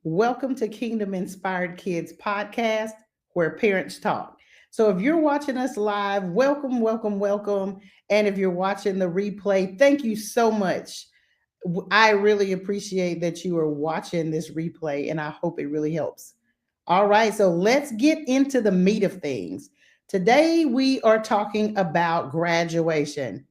Welcome to Kingdom Inspired Kids podcast, where parents talk. So, if you're watching us live, welcome, welcome, welcome. And if you're watching the replay, thank you so much. I really appreciate that you are watching this replay, and I hope it really helps. All right, so let's get into the meat of things. Today, we are talking about graduation,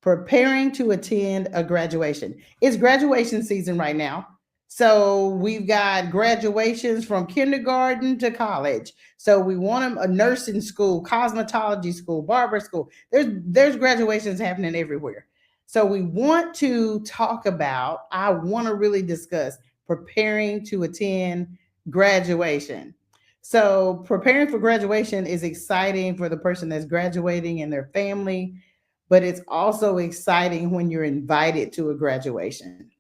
preparing to attend a graduation. It's graduation season right now. So we've got graduations from kindergarten to college. So we want them a nursing school, cosmetology school, barber school. There's graduations happening everywhere. So we want to talk about, I want to really discuss preparing to attend graduation. So preparing for graduation is exciting for the person that's graduating and their family, but it's also exciting when you're invited to a graduation.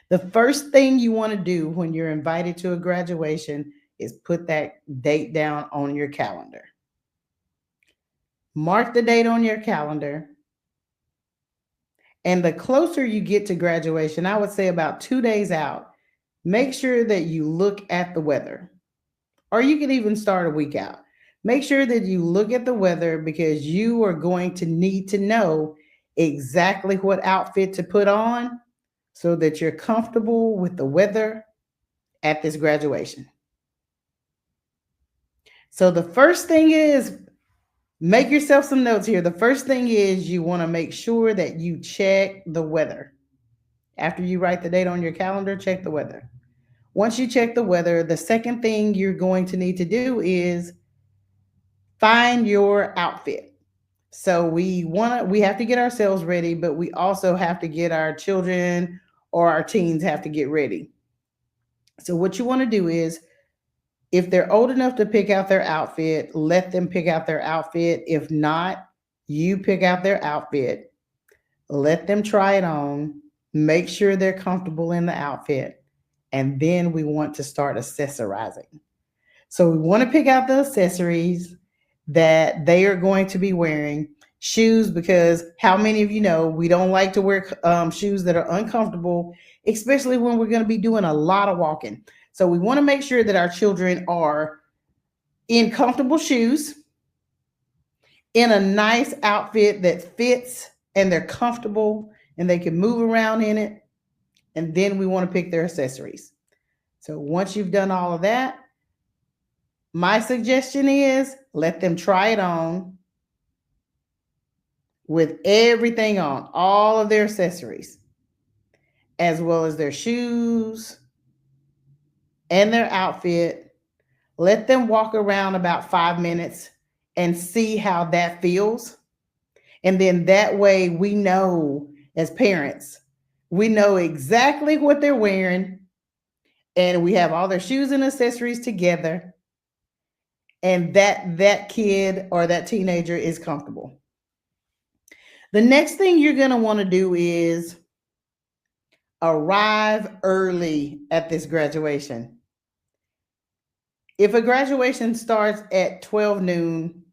The first thing you want to do when you're invited to a graduation is put that date down on your calendar. Mark the date on your calendar. And the closer you get to graduation, I would say about 2 days out, make sure that you look at the weather. Or you can even start a week out. Make sure that you look at the weather because you are going to need to know exactly what outfit to put on so that you're comfortable with the weather at this graduation. So the first thing is, make yourself some notes here. The first thing is you want to make sure that you check the weather. After you write the date on your calendar, check the weather. Once you check the weather, the second thing you're going to need to do is find your outfit. So we have to get ourselves ready, but we also have to get our children or our teens have to get ready. So what you want to do is, if they're old enough to pick out their outfit, let them pick out their outfit. If not, you pick out their outfit. Let them try it on. Make sure they're comfortable in the outfit. And then we want to start accessorizing. So we want to pick out the accessories that they are going to be wearing. Shoes, because how many of you know we don't like to wear shoes that are uncomfortable, especially when we're going to be doing a lot of walking. So we want to make sure that our children are in comfortable shoes, in a nice outfit that fits and they're comfortable and they can move around in it. And then we want to pick their accessories. So once you've done all of that, my suggestion is let them try it on with everything on, all of their accessories, as well as their shoes and their outfit. Let them walk around about 5 minutes and see how that feels. And then that way we know, as parents, we know exactly what they're wearing and we have all their shoes and accessories together, and that kid or that teenager is comfortable. The next thing you're going to want to do is arrive early at this graduation. If a graduation starts at 12 noon,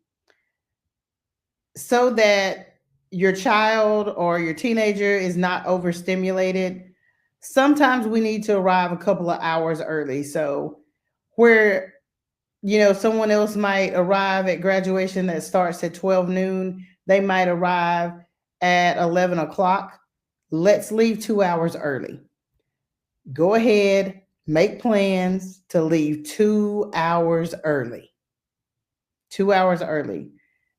so that your child or your teenager is not overstimulated, sometimes we need to arrive a couple of hours early. So where someone else might arrive at graduation that starts at 12 noon, they might arrive at 11 o'clock. Let's leave 2 hours early. Go ahead, make plans to leave 2 hours early. 2 hours early.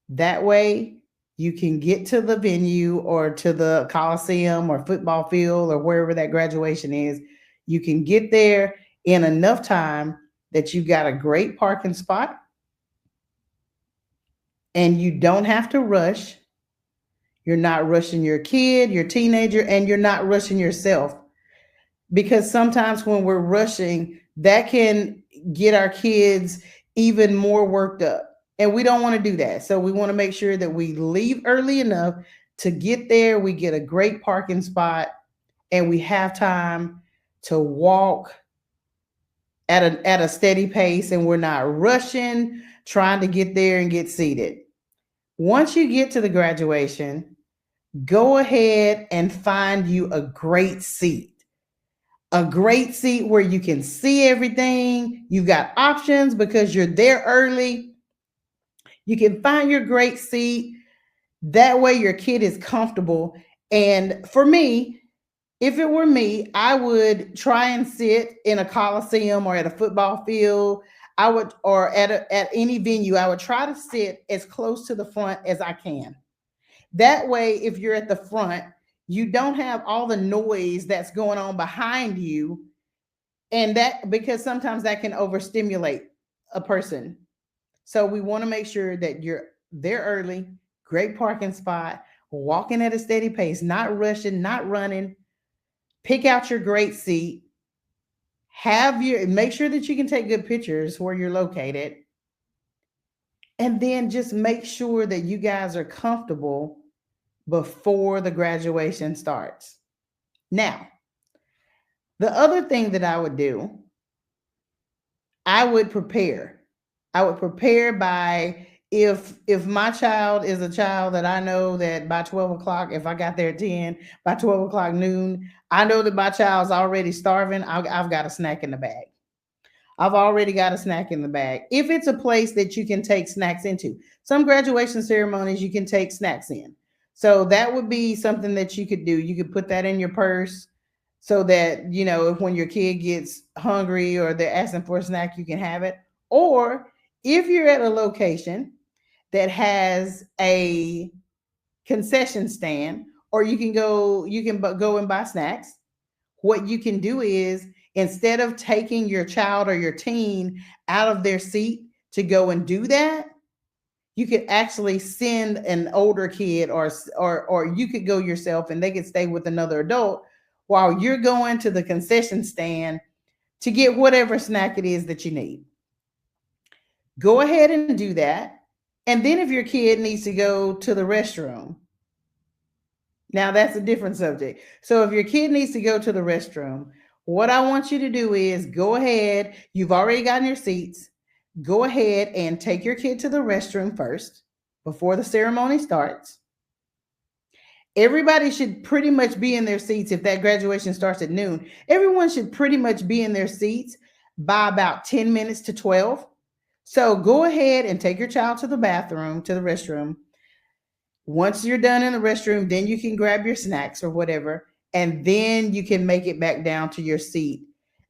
That way you can get to the venue or to the Coliseum or football field or wherever that graduation is. You can get there in enough time that you've got a great parking spot and you don't have to rush. You're not rushing your kid, your teenager, and you're not rushing yourself. Because sometimes when we're rushing, that can get our kids even more worked up. And we don't want to do that. So we want to make sure that we leave early enough to get there. We get a great parking spot and we have time to walk at a steady pace, and we're not rushing, trying to get there and get seated. Once you get to the graduation, go ahead and find you a great seat. a great seat where you can see everything. You've got options because you're there early. You can find your great seat. That way your kid is comfortable. And for me, if it were me, I would try and sit in a coliseum or at a football field. I would, or at any venue, I would try to sit as close to the front as I can. That way, if you're at the front, you don't have all the noise that's going on behind you. And that, because sometimes that can overstimulate a person. So we want to make sure that you're there early, great parking spot, walking at a steady pace, not rushing, not running. Pick out your great seat. Make sure that you can take good pictures where you're located. And then just make sure that you guys are comfortable before the graduation starts. Now, the other thing that I would do, I would prepare. I would prepare by, if my child is a child that I know that by 12 o'clock, if I got there at 10, by 12 o'clock noon, I know that my child's already starving. I've got a snack in the bag. I've already got a snack in the bag. If it's a place that you can take snacks into, some graduation ceremonies you can take snacks in. So that would be something that you could do. You could put that in your purse so that, if when your kid gets hungry or they're asking for a snack, you can have it. Or if you're at a location that has a concession stand, or you can go and buy snacks, what you can do is, instead of taking your child or your teen out of their seat to go and do that, you could actually send an older kid, or you could go yourself and they could stay with another adult while you're going to the concession stand to get whatever snack it is that you need. Go ahead and do that. And then if your kid needs to go to the restroom, now that's a different subject. So if your kid needs to go to the restroom, what I want you to do is go ahead. You've already gotten your seats. Go ahead and take your kid to the restroom first before the ceremony starts. Everybody should pretty much be in their seats. If that graduation starts at noon, everyone should pretty much be in their seats by about 10 minutes to 12. So go ahead and take your child to the bathroom, to the restroom. Once you're done in the restroom, then you can grab your snacks or whatever, and then you can make it back down to your seat.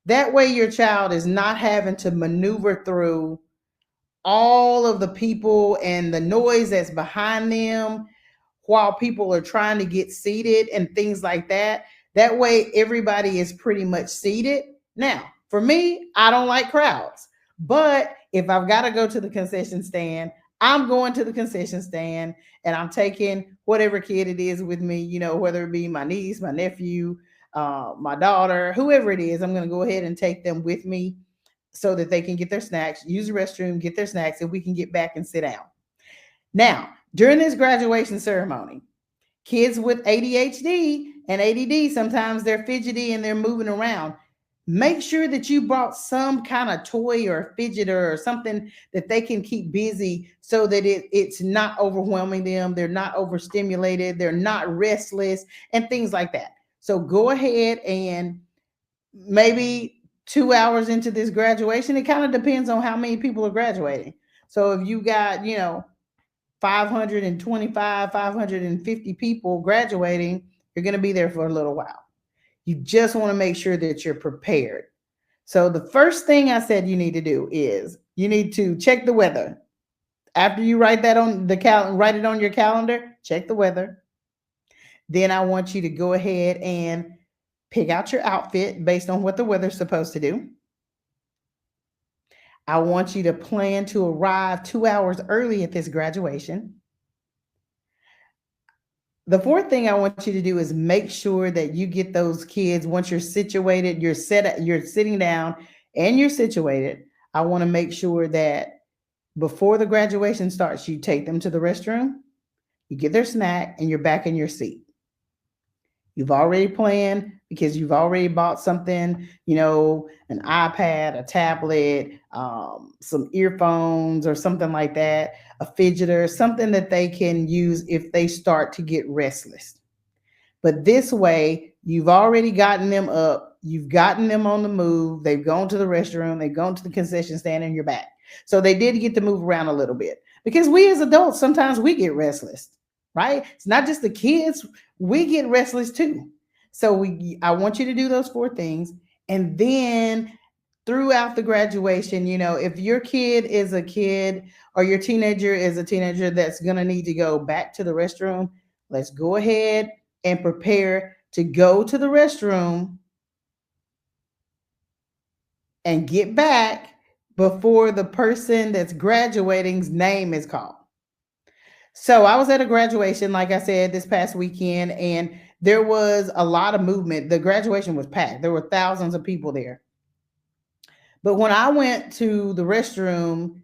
That way your child is not having to maneuver through all of the people and the noise that's behind them while people are trying to get seated and things like that. That way everybody is pretty much seated. Now, for me, I don't like crowds, but if I've got to go to the concession stand, I'm going to the concession stand and I'm taking whatever kid it is with me, whether it be my niece, my nephew, my daughter, whoever it is. I'm going to go ahead and take them with me so that they can get their snacks, use the restroom, get their snacks, and we can get back and sit down. Now, during this graduation ceremony, kids with ADHD and ADD, sometimes they're fidgety and they're moving around. Make sure that you brought some kind of toy or fidgeter or something that they can keep busy so that it's not overwhelming them. They're not overstimulated. They're not restless and things like that. So go ahead and maybe 2 hours into this graduation, it kind of depends on how many people are graduating. So if you got, 525, 550 people graduating, you're going to be there for a little while. You just want to make sure that you're prepared. So the first thing I said you need to do is you need to check the weather. After you write that on the write it on your calendar, check the weather. Then I want you to go ahead and pick out your outfit based on what the weather's supposed to do. I want you to plan to arrive 2 hours early at this graduation. The fourth thing I want you to do is make sure that you get those kids, once you're situated, you're sitting down and you're situated. I want to make sure that before the graduation starts, you take them to the restroom, you get their snack, and you're back in your seat. You've already planned because you've already bought something, an iPad, a tablet, some earphones or something like that, a fidgeter, something that they can use if they start to get restless. But this way, you've already gotten them up. you've gotten them on the move. They've gone to the restroom, they've gone to the concession stand, and you're back. So they did get to move around a little bit, because we as adults, sometimes we get restless, right? It's not just the kids, we get restless too. So I want you to do those 4 things. And then throughout the graduation, if your kid is a kid or your teenager is a teenager that's going to need to go back to the restroom, let's go ahead and prepare to go to the restroom and get back before the person that's graduating's name is called. So I was at a graduation, like I said, this past weekend, and there was a lot of movement. The graduation was packed. There were thousands of people there. But when I went to the restroom,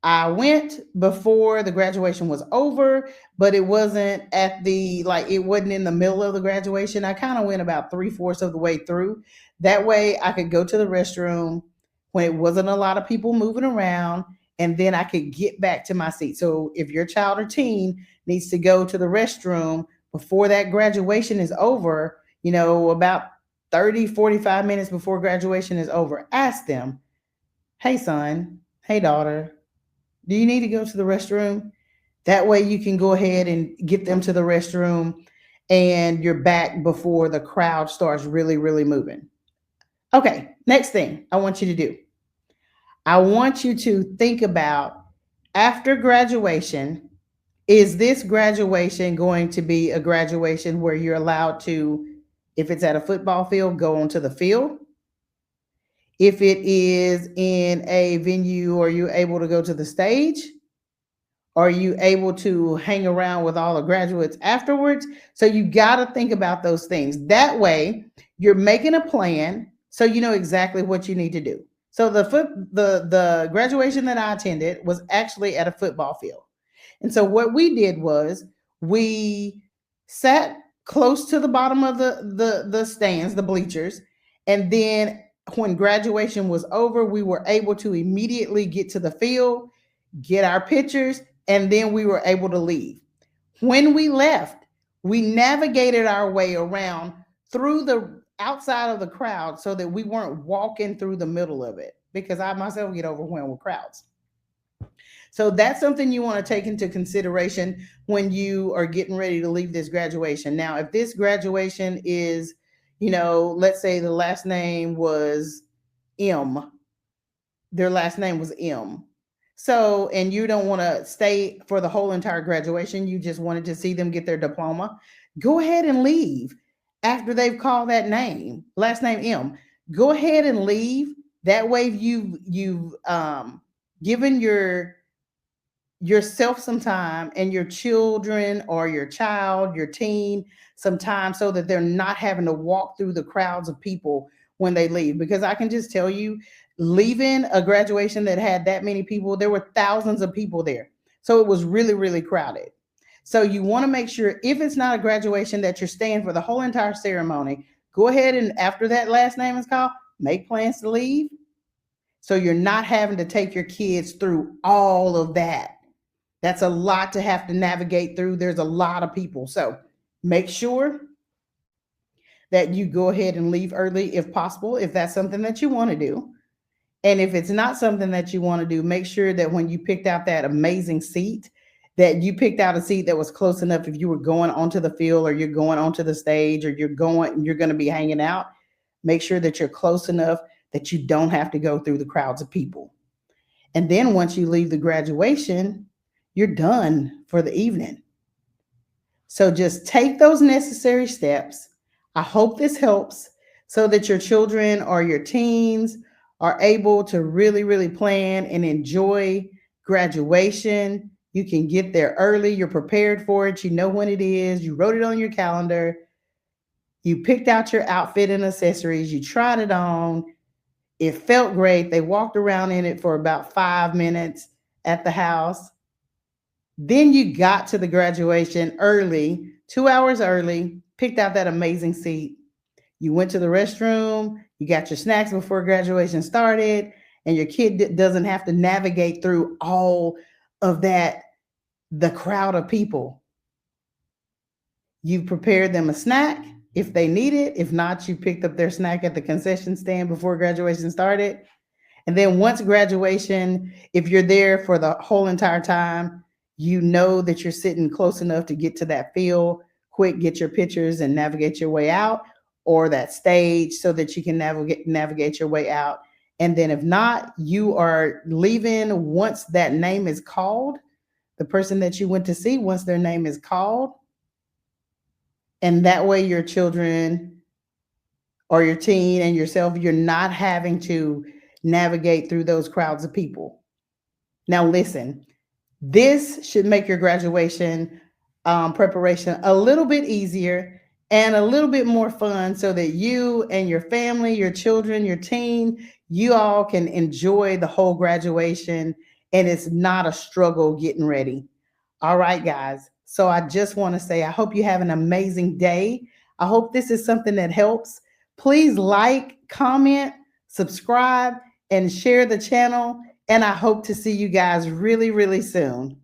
I went before the graduation was over, but it wasn't it wasn't in the middle of the graduation. I kind of went about 3/4 of the way through. That way I could go to the restroom when it wasn't a lot of people moving around, and then I could get back to my seat. So if your child or teen needs to go to the restroom before that graduation is over, about 30, 45 minutes before graduation is over, ask them, hey, son, hey, daughter, do you need to go to the restroom? That way you can go ahead and get them to the restroom and you're back before the crowd starts really, really moving. Okay, next thing I want you to do. I want you to think about, after graduation, is this graduation going to be a graduation where you're allowed to, if it's at a football field, go onto the field? If it is in a venue, are you able to go to the stage? Are you able to hang around with all the graduates afterwards? So you got to think about those things. That way, you're making a plan so you know exactly what you need to do. So the graduation that I attended was actually at a football field. And so what we did was we sat close to the bottom of the stands, the bleachers, and then when graduation was over, we were able to immediately get to the field, get our pictures, and then we were able to leave. When we left, we navigated our way around through the outside of the crowd so that we weren't walking through the middle of it, because I myself get overwhelmed with crowds. So that's something you want to take into consideration when you are getting ready to leave this graduation. Now, if this graduation is, let's say the last name was M, their last name was M. So, and you don't want to stay for the whole entire graduation, you just wanted to see them get their diploma, go ahead and leave after they've called that name, last name M. Go ahead and leave. That way you've given yourself some time, and your children or your child, your teen, some time, so that they're not having to walk through the crowds of people when they leave. Because I can just tell you, leaving a graduation that had that many people, there were thousands of people there. So it was really, really crowded. So you want to make sure, if it's not a graduation, that you're staying for the whole entire ceremony. Go ahead and, after that last name is called, make plans to leave. So you're not having to take your kids through all of that. That's a lot to have to navigate through. There's a lot of people. So make sure that you go ahead and leave early if possible, if that's something that you want to do. And if it's not something that you want to do, make sure that when you picked out that amazing seat, that you picked out a seat that was close enough, if you were going onto the field or you're going onto the stage or you're going to be hanging out, make sure that you're close enough that you don't have to go through the crowds of people. And then once you leave the graduation, you're done for the evening. So just take those necessary steps. I hope this helps, so that your children or your teens are able to really, really plan and enjoy graduation. You can get there early. You're prepared for it. You know when it is. You wrote it on your calendar. You picked out your outfit and accessories. You tried it on. It felt great. They walked around in it for about 5 minutes at the house. Then you got to the graduation early, 2 hours early, picked out that amazing seat. You went to the restroom, you got your snacks before graduation started, and your kid doesn't have to navigate through all of that, the crowd of people. You prepared them a snack, if they need it. If not, you picked up their snack at the concession stand before graduation started. And then once graduation, if you're there for the whole entire time, you know that you're sitting close enough to get to that field, quick, get your pictures and navigate your way out, or that stage so that you can navigate your way out. And then if not, you are leaving once that name is called, the person that you went to see, once their name is called. And that way your children or your teen and yourself, you're not having to navigate through those crowds of people. Now, listen, this should make your graduation preparation a little bit easier and a little bit more fun so that you and your family, your children, your teen, you all can enjoy the whole graduation and it's not a struggle getting ready. All right, guys. So I just want to say, I hope you have an amazing day. I hope this is something that helps. Please like, comment, subscribe, and share the channel. And I hope to see you guys really, really soon.